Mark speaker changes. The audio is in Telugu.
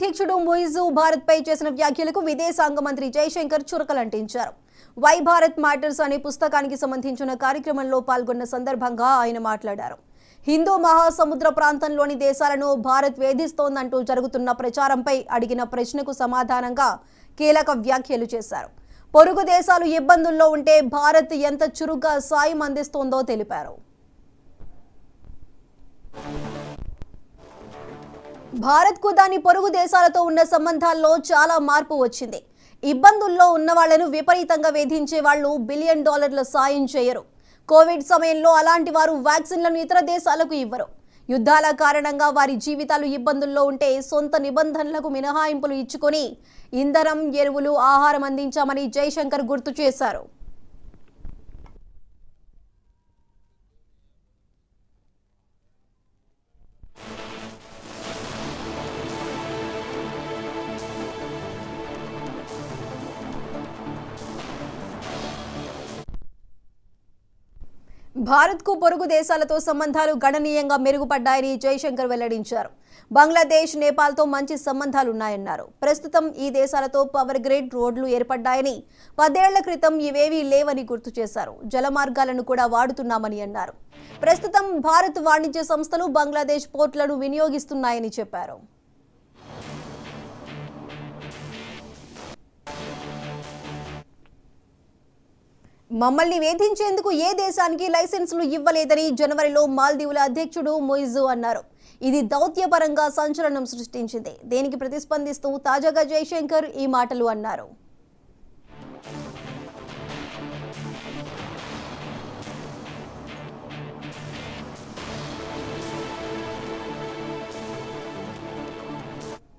Speaker 1: అధ్యక్షుడు ముయిజు భారత్పై చేసిన వ్యాఖ్యలకు విదేశాంగ మంత్రి జయశంకర్ చురకలంటించారు. వై భారత్ మ్యాటర్స్ అనే పుస్తకానికి సంబంధించిన కార్యక్రమంలో పాల్గొన్న సందర్భంగా ఆయన మాట్లాడారు. హిందూ మహాసముద్ర ప్రాంతంలోని దేశాలను భారత్ వేధిస్తోందంటూ జరుగుతున్న ప్రచారంపై అడిగిన ప్రశ్నకు సమాధానంగా కీలక వ్యాఖ్యలు చేశారు. పొరుగు దేశాలు ఇబ్బందుల్లో ఉంటే భారత్ ఎంత చురుగ్గా సాయం అందిస్తోందో తెలిపారు. భారత్కు దాని పొరుగు దేశాలతో ఉన్న సంబంధాల్లో చాలా మార్పు వచ్చింది. ఇబ్బందుల్లో ఉన్న వాళ్లను విపరీతంగా వేధించే వాళ్ళు $1 బిలియన్ సాయం చేయరు. కోవిడ్ సమయంలో అలాంటి వారు వ్యాక్సిన్లను ఇతర దేశాలకు ఇవ్వరు. యుద్ధాల కారణంగా వారి జీవితాలు ఇబ్బందుల్లో ఉంటే సొంత నిబంధనలకు మినహాయింపులు ఇచ్చుకొని ఇంధనం, ఎరువులు, ఆహారం అందించామని జయశంకర్ గుర్తు చేశారు. భారత్కు పొరుగు దేశాలతో సంబంధాలు గణనీయంగా మెరుగుపడ్డాయని జయశంకర్ వెల్లడించారు. బంగ్లాదేశ్, నేపాల్తో మంచి సంబంధాలున్నాయన్నారు. ప్రస్తుతం ఈ దేశాలతో పవర్ గ్రిడ్, రోడ్లు ఏర్పడ్డాయని, 10 ఏళ్ల క్రితం ఇవేవీ లేవని గుర్తు చేశారు. జలమార్గాలను కూడా వాడుతున్నామని అన్నారు. ప్రస్తుతం భారత్ వాణిజ్య సంస్థలు బంగ్లాదేశ్ పోర్టులను వినియోగిస్తున్నాయని చెప్పారు. మమ్మల్ని వేధించేందుకు ఏ దేశానికి లైసెన్సులు ఇవ్వలేదని జనవరిలో మాల్దీవుల అధ్యక్షుడు ముయిజు అన్నారు. ఇది దౌత్యపరంగా సంచలనం సృష్టించింది. దీనికి ప్రతిస్పందిస్తూ తాజాగా జయశంకర్ ఈ మాటలు అన్నారు.